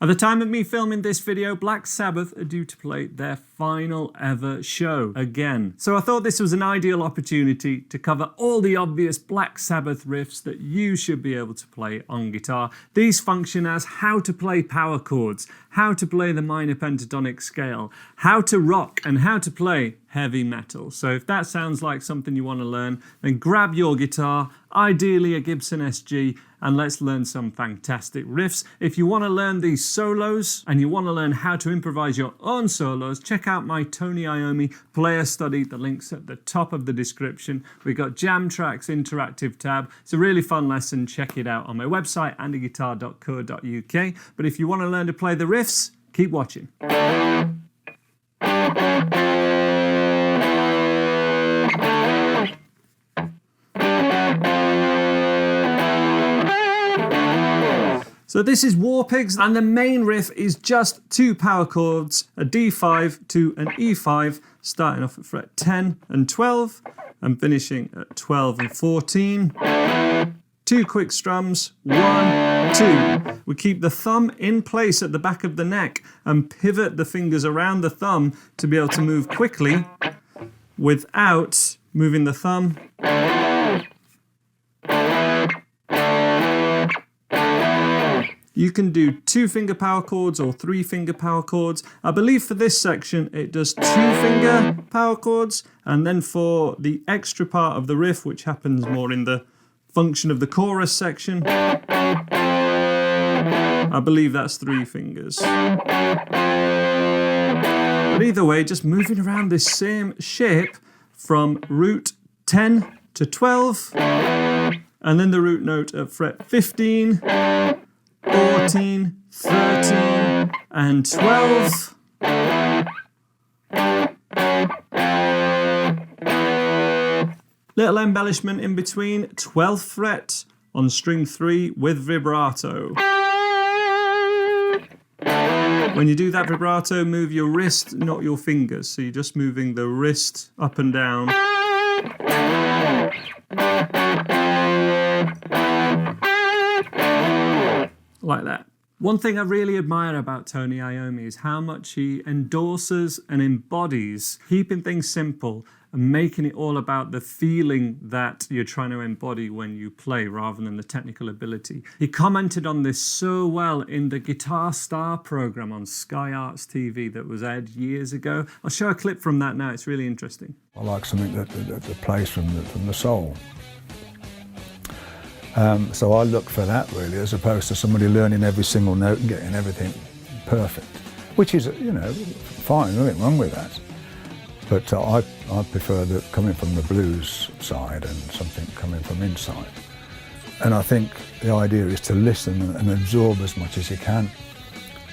At the time of me filming this video, Black Sabbath are due to play their final ever show again. So I thought this was an ideal opportunity to cover all the obvious Black Sabbath riffs that you should be able to play on guitar. These function as how to play power chords, how to play the minor pentatonic scale, how to rock, and how to play heavy metal. So if that sounds like something you want to learn, then grab your guitar, ideally a Gibson SG, and let's learn some fantastic riffs. If you want to learn these solos and you want to learn how to improvise your own solos, check out my Tony Iommi player study. The link's at the top of the description. We've got Jam Tracks interactive tab. It's a really fun lesson. Check it out on my website, andyguitar.co.uk. But if you want to learn to play the riffs, keep watching. So this is War Pigs, and the main riff is just two power chords, a D5 to an E5, starting off at fret 10 and 12, and finishing at 12 and 14. Two quick strums, 1, 2. We keep the thumb in place at the back of the neck and pivot the fingers around the thumb to be able to move quickly without moving the thumb. You can do 2-finger power chords or 3-finger power chords. I believe for this section it does 2-finger power chords, and then for the extra part of the riff, which happens more in the function of the chorus section, I believe that's 3 fingers. But either way, just moving around this same shape from root 10 to 12, and then the root note at fret 15, 14, 13, and 12. Little embellishment in between, 12th fret on string 3 with vibrato. When you do that vibrato, move your wrist, not your fingers. So you're just moving the wrist up and down. Like that. One thing I really admire about Tony Iommi is how much he endorses and embodies keeping things simple and making it all about the feeling that you're trying to embody when you play rather than the technical ability. He commented on this so well in the Guitar Star program on Sky Arts TV that was aired years ago. I'll show a clip from that now, it's really interesting. I like something that plays from the soul. So I look for that really, as opposed to somebody learning every single note and getting everything perfect, which is, you know, fine, nothing wrong with that. But I prefer that coming from the blues side and something coming from inside. And I think the idea is to listen and absorb as much as you can.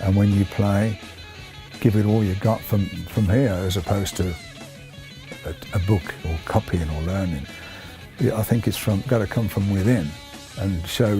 And when you play, give it all you got from here, as opposed to a book or copying or learning. I think it's got to come from within and show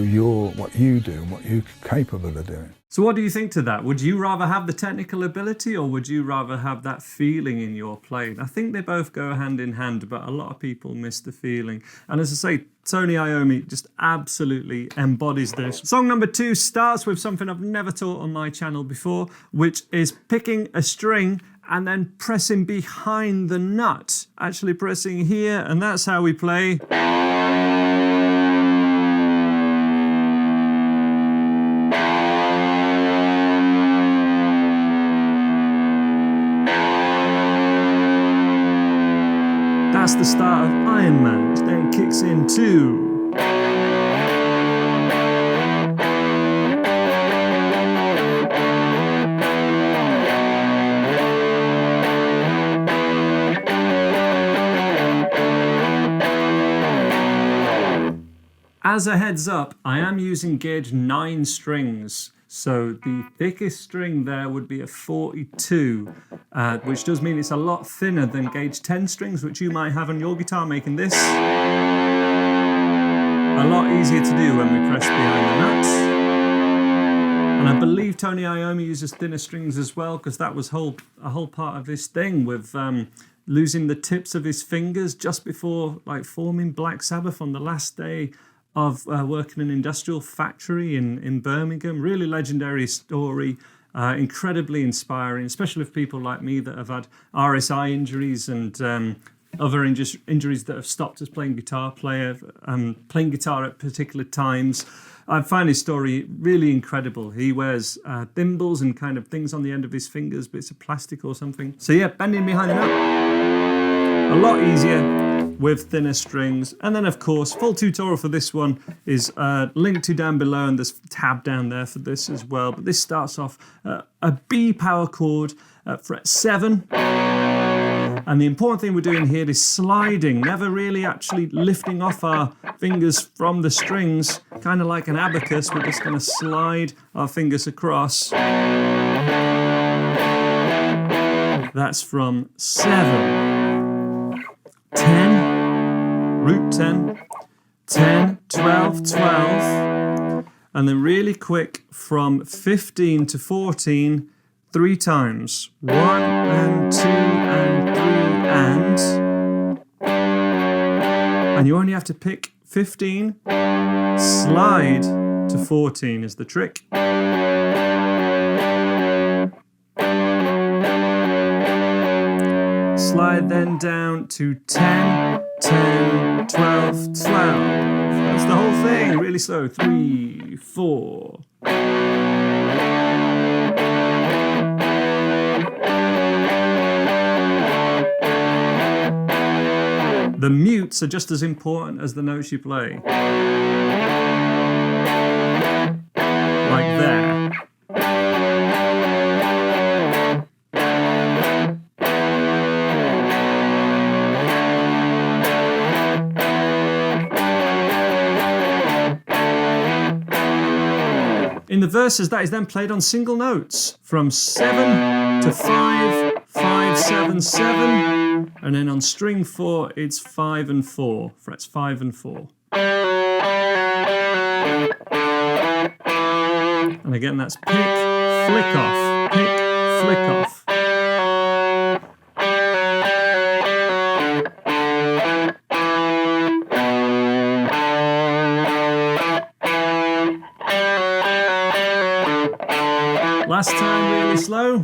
what you do and what you're capable of doing. So what do you think to that? Would you rather have the technical ability, or would you rather have that feeling in your playing? I think they both go hand in hand, but a lot of people miss the feeling. And as I say, Tony Iommi just absolutely embodies this. Song number 2 starts with something I've never taught on my channel before, which is picking a string and then pressing behind the nut. Actually pressing here, and that's how we play. That's the start of Iron Man, which then kicks in 2. As a heads up, I am using gauge 9 strings. So the thickest string there would be a 42, which does mean it's a lot thinner than gauge 10 strings, which you might have on your guitar, making this a lot easier to do when we press behind the nut. And I believe Tony Iommi uses thinner strings as well, because that was a whole part of this thing with losing the tips of his fingers just before forming Black Sabbath on the last day of working in an industrial factory in Birmingham. Really legendary story, incredibly inspiring, especially for people like me that have had RSI injuries and other injuries that have stopped us playing guitar at particular times. I find his story really incredible. He wears thimbles and kind of things on the end of his fingers, bits of plastic or something. So yeah, bending behind the note, a lot easier with thinner strings. And then of course, full tutorial for this one is linked to down below, and there's a tab down there for this as well. But this starts off a B power chord at fret 7. And the important thing we're doing here is sliding, never really actually lifting off our fingers from the strings, kind of like an abacus. We're just going to slide our fingers across. That's from 7, 10, root 10, 10, 12, 12, and then really quick from 15 to 14, 3 times. 1 and 2 and 3 and you only have to pick 15, slide to 14 is the trick. Slide then down to 10, 10, 12, 12. That's the whole thing, really slow. 3, 4. The mutes are just as important as the notes you play. Like there. In the verses, that is then played on single notes from 7 to 5, 5, 7, 7. And then on string 4, it's 5 and 4, frets 5 and 4. And again, that's pick, flick off, pick, flick off. Last time, really slow.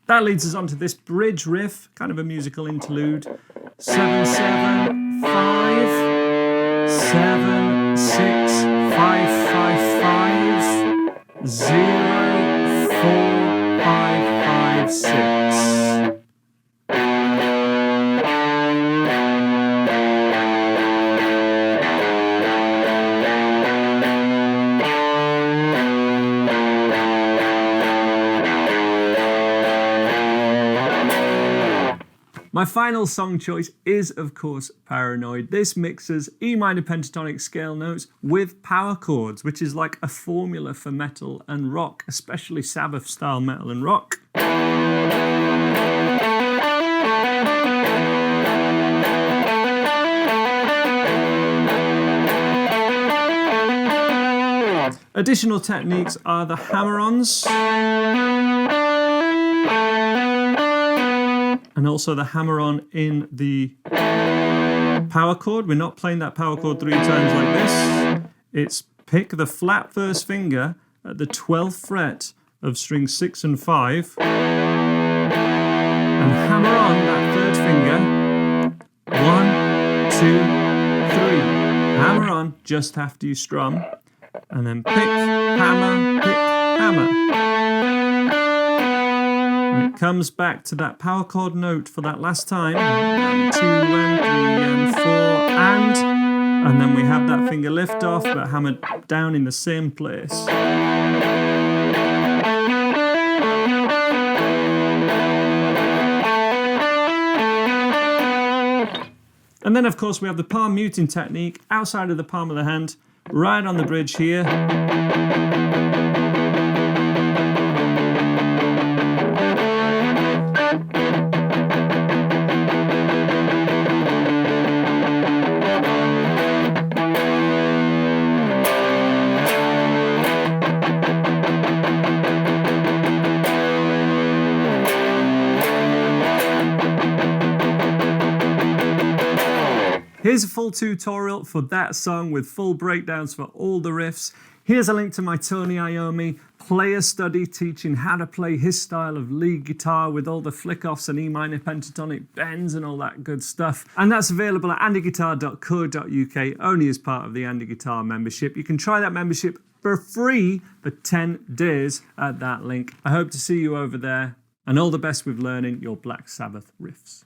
That leads us on to this bridge riff, kind of a musical interlude. 7, 7, 5, 7, 6, 5, 5, 5, 0, 4, 5, 5, 6. My final song choice is, of course, Paranoid. This mixes E minor pentatonic scale notes with power chords, which is like a formula for metal and rock, especially Sabbath style metal and rock. Additional techniques are the hammer-ons, and also the hammer-on in the power chord. We're not playing that power chord 3 times like this. It's pick the flat first finger at the 12th fret of string 6 and 5 and hammer on that third finger. 1, 2, 3. Hammer on just after you strum, and then pick, hammer, pick, hammer. And it comes back to that power chord note for that last time. 1, 2, and 3, and 4, and then we have that finger lift off, but hammered down in the same place. And then, of course, we have the palm muting technique outside of the palm of the hand, right on the bridge here. Here's a full tutorial for that song with full breakdowns for all the riffs. Here's a link to my Tony Iommi player study teaching how to play his style of lead guitar with all the flick-offs and E minor pentatonic bends and all that good stuff. And that's available at andyguitar.co.uk, only as part of the Andy Guitar membership. You can try that membership for free for 10 days at that link. I hope to see you over there, and all the best with learning your Black Sabbath riffs.